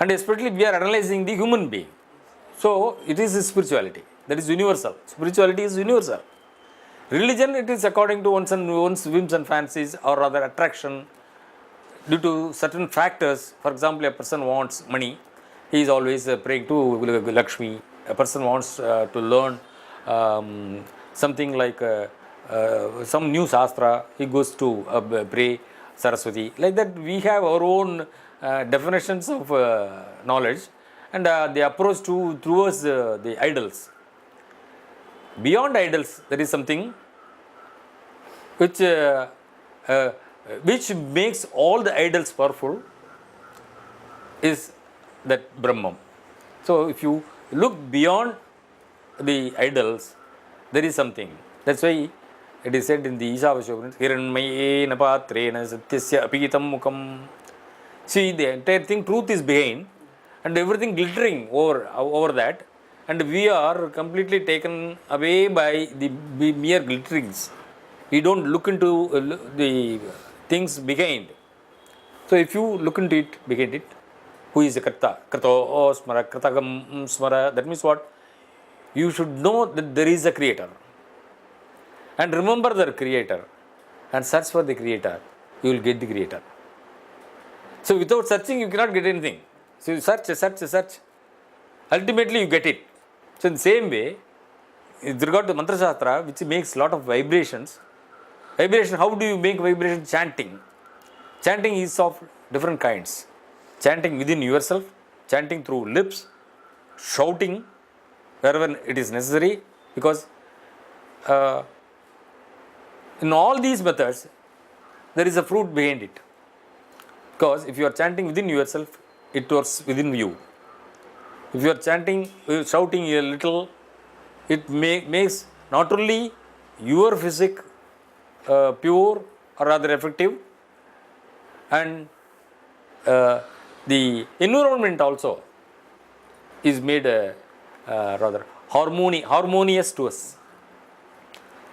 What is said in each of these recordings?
And especially we are analyzing the human being. So it is spirituality. That is universal. Spirituality is universal. Religion, it is according to one's whims and fancies, or rather attraction due to certain factors. For example, a person wants money, he is always praying to Lakshmi. A person wants to learn something like some new shastra, he goes to pray Saraswati. Like that, we have our own definitions of knowledge, and the approach towards the idols. Beyond idols, there is something which makes all the idols powerful, is that Brahman. So if you look beyond the idols, there is something. That's why it is said in the Ishavasya, Hiranmayena patrena satyasya apitam mukam. See, the entire thing, truth is behind, and everything glittering over that, and we are completely taken away by the mere glitterings. We don't look into the things behind. So if you look into it, behind it, who is the Karta? Karto smara, Kartagam smara. That means what? You should know that there is a creator. And remember the creator. And search for the creator. You will get the creator. So without searching, you cannot get anything. So you search. Ultimately, you get it. So in the same way, with regard to Mantra Shastra, which makes a lot of vibrations. Vibration, how do you make vibration? Chanting. Chanting is of different kinds. Chanting within yourself, chanting through lips, shouting wherever it is necessary, because in all these methods, there is a fruit behind it. Because if you are chanting within yourself, it works within you. If you are chanting, shouting a little, it makes not only your physique pure or rather effective, and the environment also is made rather harmonious to us.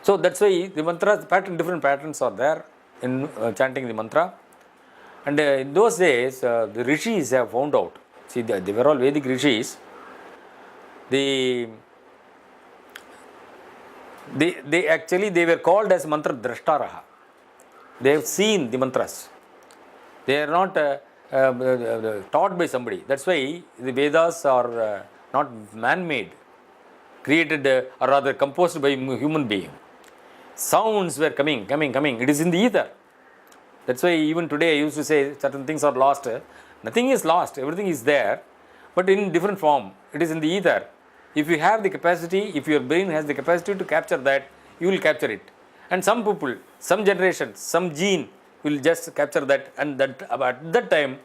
So that's why the mantra different patterns are there in chanting the mantra. And in those days, the rishis have found out. See, they were all Vedic rishis. They were called as mantra drashtaraha. They have seen the mantras. They are not taught by somebody. That's why the Vedas are not man-made, created or rather composed by human being. Sounds were coming. It is in the ether. That's why even today I used to say certain things are lost. Nothing is lost. Everything is there, but in different form. It is in the ether. If you have the capacity, if your brain has the capacity to capture that, you will capture it. And some people, some generations, some gene will just capture that, and that at that time,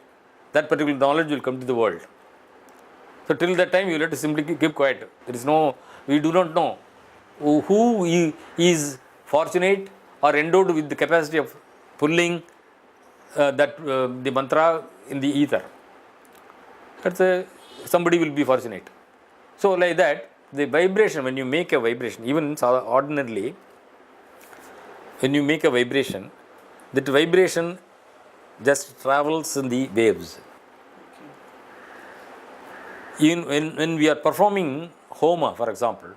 that particular knowledge will come to the world. So till that time, you have to simply keep quiet. There is no, we do not know who is fortunate or endowed with the capacity of pulling the mantra in the ether. That's somebody will be fortunate. So like that, the vibration, when you make a vibration, even ordinarily, when you make a vibration, that vibration just travels in the waves. When we are performing Homa, for example,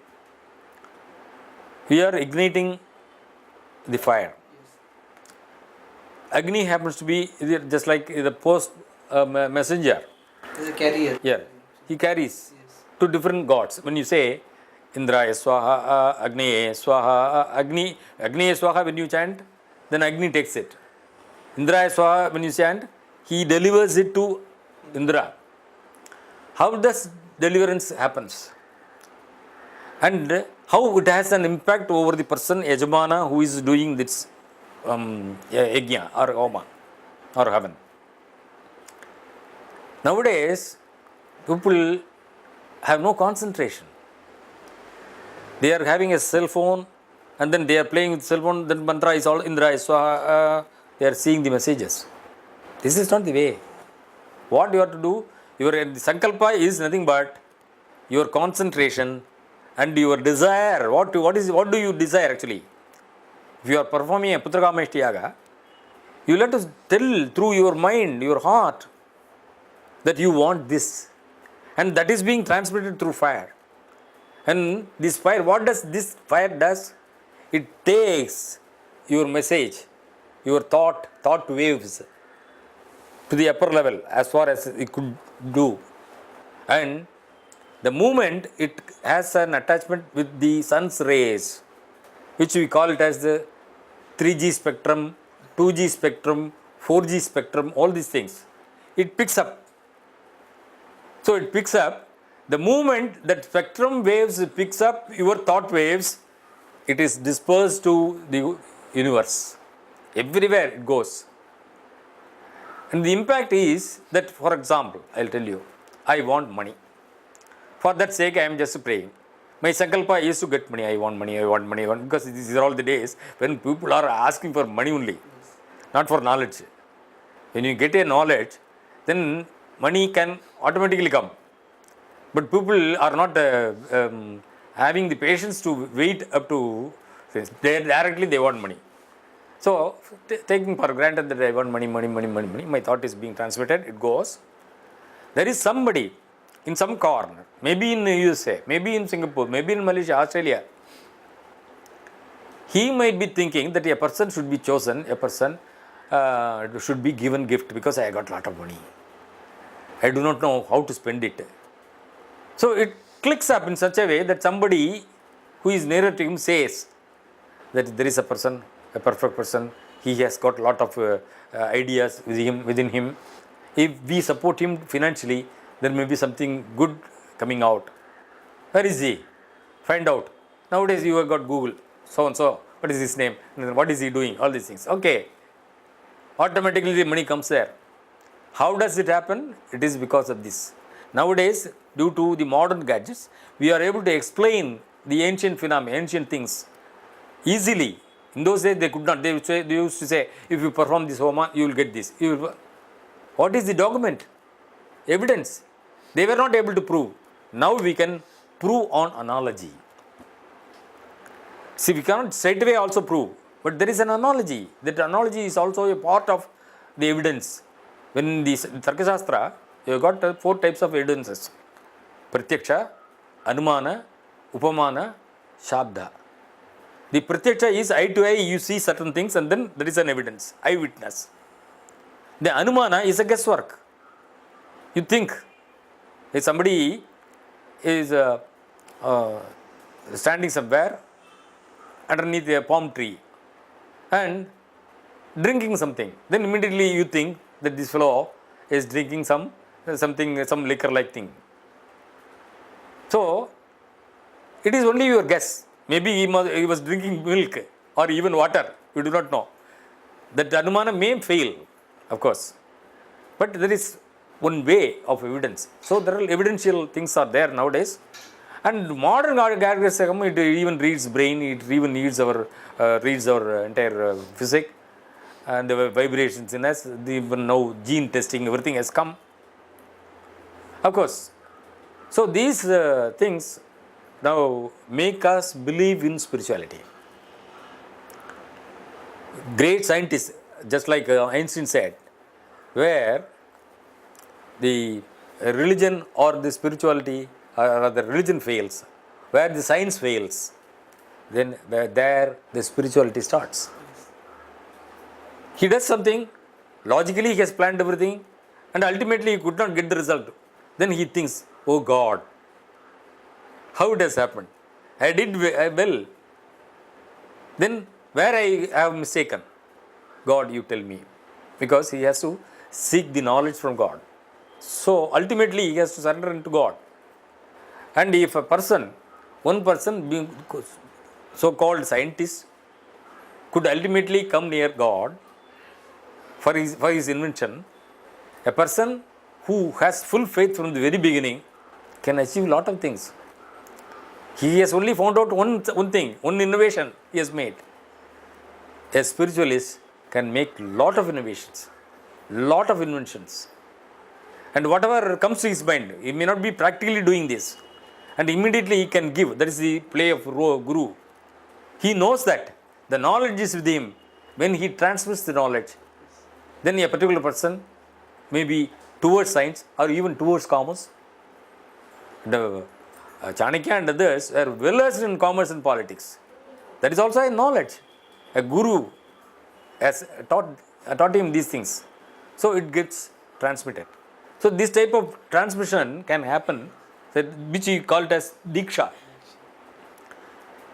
we are igniting the fire. Agni happens to be just like the post messenger. Is a carrier. Yeah, he carries to different gods. When you say Indraya Swaha, Agniye Swaha, Agniye Swaha, when you chant, then Agni takes it. Indraya Swaha, when you chant, he delivers it to Indra. How does deliverance happens? And how it has an impact over the person, Yajamana, who is doing this yajna or homa or heaven. Nowadays, people have no concentration. They are having a cell phone, and then they are playing with cell phone, then mantra is all Indra is Swaha, they are seeing the messages. This is not the way. What you have to do, your sankalpa is nothing but your concentration and your desire. What do you desire actually? If you are performing a Putrakameshti Yaga, you will have to tell through your mind, your heart, that you want this, and that is being transmitted through fire. And this fire, what does this fire does? It takes your message, your thought waves to the upper level as far as it could do. And the moment it has an attachment with the sun's rays, which we call it as the 3G spectrum, 2G spectrum, 4G spectrum, all these things, it picks up. So it picks up. The moment that spectrum waves picks up your thought waves, it is dispersed to the universe. Everywhere it goes. And the impact is that, for example, I'll tell you, I want money. For that sake, I am just praying. My sankalpa is to get money. I want money, because these are all the days when people are asking for money only, not for knowledge. When you get a knowledge, then money can automatically come. But people are not having the patience to wait up to, directly they want money. So, taking for granted that I want money, my thought is being transmitted, it goes. There is somebody in some corner, maybe in the USA, maybe in Singapore, maybe in Malaysia, Australia. He might be thinking that a person should be chosen, a person should be given gift because I got lot of money. I do not know how to spend it. So it clicks up in such a way that somebody who is nearer to him says that there is a person, a perfect person, he has got a lot of ideas within him. If we support him financially, there may be something good coming out. Where is he? Find out. Nowadays you have got Google, so and so, what is his name, what is he doing, all these things. Okay, automatically the money comes there. How does it happen? It is because of this. Nowadays, due to the modern gadgets, we are able to explain the ancient phenomena, ancient things easily. In those days, they could not. They used to say, if you perform this homa, you will get this. What is the document? Evidence. They were not able to prove. Now we can prove on analogy. See, we cannot straight away also prove, but there is an analogy. That analogy is also a part of the evidence. When in the Tarkashastra, you have got 4 types of evidences: Pratyaksha, Anumana, Upamana, Shabda. The Pratyaksha is eye to eye, you see certain things and then there is an evidence, eyewitness. The Anumana is a guesswork. You think, if somebody is standing somewhere underneath a palm tree and drinking something, then immediately you think that this fellow is drinking some liquor like thing. So it is only your guess. Maybe he was drinking milk or even water. You do not know. That Anumana may fail, of course. But there is one way of evidence. So there are evidential things are there nowadays. And modern gadgets, it even reads brain, it even reads our entire physics and the vibrations in us. Even now gene testing, everything has come. Of course. So these things now make us believe in spirituality. Great scientists, just like Einstein said, where the religion or the spirituality or the religion fails, where the science fails, then there the spirituality starts. He does something, logically he has planned everything, and ultimately he could not get the result. Then he thinks, oh God, how it has happened? I did well. Then where I have mistaken? God, you tell me. Because he has to seek the knowledge from God. So ultimately he has to surrender into God. And if one person being so-called scientist could ultimately come near God for his invention, a person who has full faith from the very beginning can achieve a lot of things. He has only found out one thing, one innovation he has made. A spiritualist can make lot of innovations, lot of inventions. And whatever comes to his mind, he may not be practically doing this. And immediately he can give. That is the play of Guru. He knows that the knowledge is with him. When he transmits the knowledge, then a particular person, maybe towards science or even towards commerce. The Chanakya and others were well versed in commerce and politics. That is also a knowledge. A guru has taught him these things. So it gets transmitted. So this type of transmission can happen, which we call it as diksha.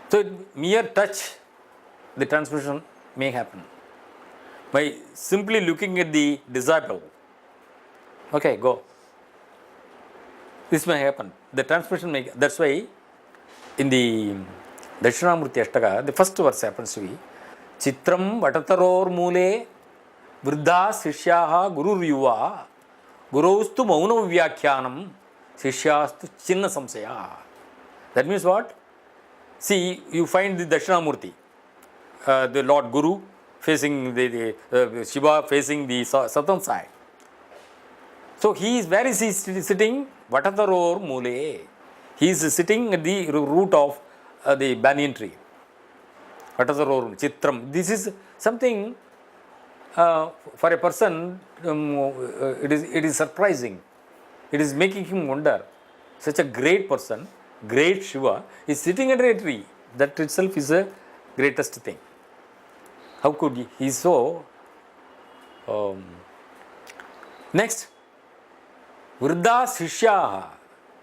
So mere touch, the transmission may happen by simply looking at the disciple. Okay, go. This may happen. The transmission may. That's why in the Dakshinamurti Ashtaka, the first verse happens to be Chitram Vatataror Mule Vruddha Sishyaha Guru Yuva Gurustu Mauna Vyakhyanam Shishyastu Chinna Samsaya. That means what? See, you find the Dakshinamurti, the Lord Guru facing the Shiva facing the southern side. So he is, where is he sitting? Vatataror Mule. He is sitting at the root of the banyan tree. Vatataror Chitram. This is something for a person, it is surprising. It is making him wonder. Such a great person, great Shiva, is sitting under a tree. That itself is the greatest thing. How could he? He is so. Next, Vruddha Sishyaha.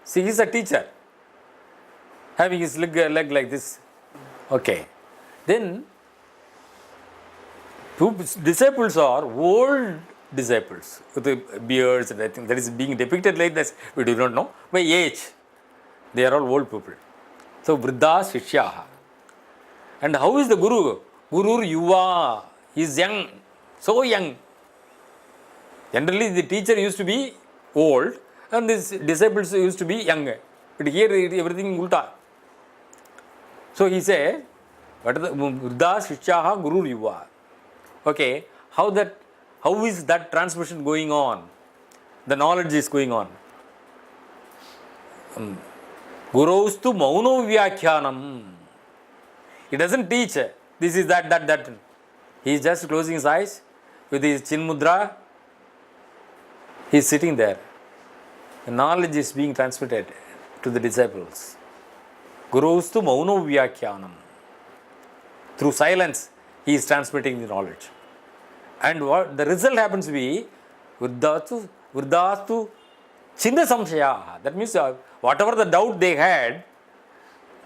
See, he is a teacher, having his leg like this. Okay. Then, two disciples are old disciples with the beards and I think that is being depicted like this. We do not know. By age, they are all old people. So, Vruddha Sishyaha. And how is the Guru? Guru Yuva. He is young, so young. Generally, the teacher used to be old and these disciples used to be young. But here everything ulta. So he said, Vruddha Sishyaha Guru Yuva. Okay, how is that transmission going on? The knowledge is going on. Gurustu Mauno Vyakhyanam. He doesn't teach this is that. He is just closing his eyes with his chin mudra. He is sitting there. The knowledge is being transmitted to the disciples. Gurustu Mauno Vyakhyanam. Through silence, he is transmitting the knowledge. And what the result happens to be Vruddhastu Chinna Samshaya. That means whatever the doubt they had,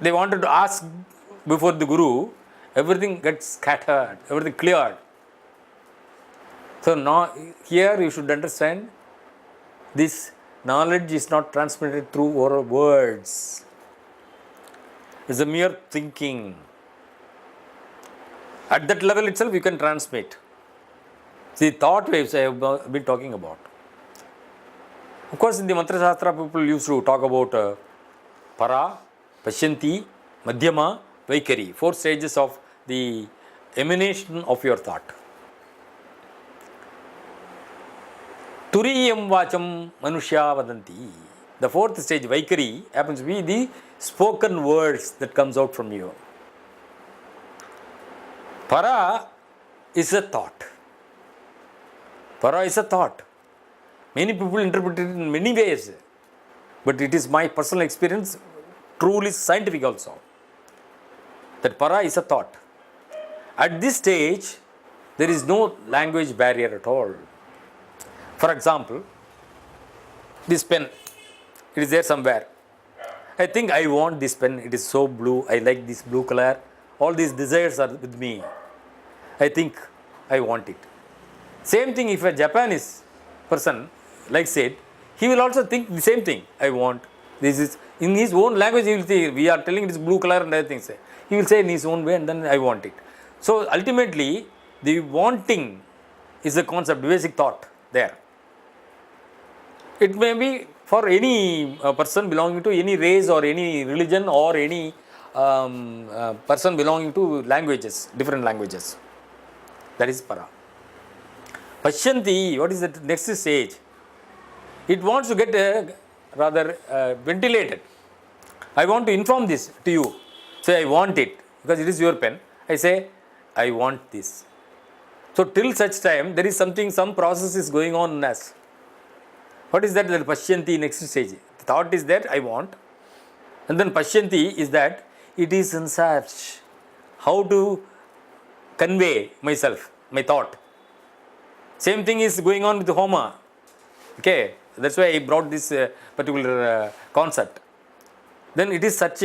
they wanted to ask before the Guru, everything gets scattered, everything cleared. So now here you should understand this knowledge is not transmitted through oral words. It's a mere thinking. At that level itself you can transmit. See, thought waves I have been talking about. Of course, in the Mantra Shastra, people used to talk about Para, Pashyanti, Madhyama, Vaikari. 4 stages of the emanation of your thought. Turiyam Vacham Manushya Vadanti. The 4th stage, Vaikari, happens to be the spoken words that comes out from you. Para is a thought. Para is a thought. Many people interpret it in many ways, but it is my personal experience, truly scientific also, that para is a thought. At this stage, there is no language barrier at all. For example, this pen, it is there somewhere. I think I want this pen, it is so blue, I like this blue color, all these desires are with me. I think I want it. Same thing if a Japanese person likes it, he will also think the same thing. I want. This is, in his own language, he will say, we are telling it is blue color and other things. He will say in his own way and then I want it. So ultimately, the wanting is the concept, basic thought there. It may be for any person belonging to any race or any religion or any person belonging to languages, different languages. That is para. Pashyanti, what is the next stage? It wants to get rather ventilated. I want to inform this to you. Say, I want it because it is your pen. I say, I want this. So till such time, there is something, some process is going on in us. What is that? The Pashyanti next stage. The thought is that I want. And then Pashyanti is that it is in search. How to convey myself, my thought. Same thing is going on with Homa. Okay, that's why I brought this particular concept. Then it is searching.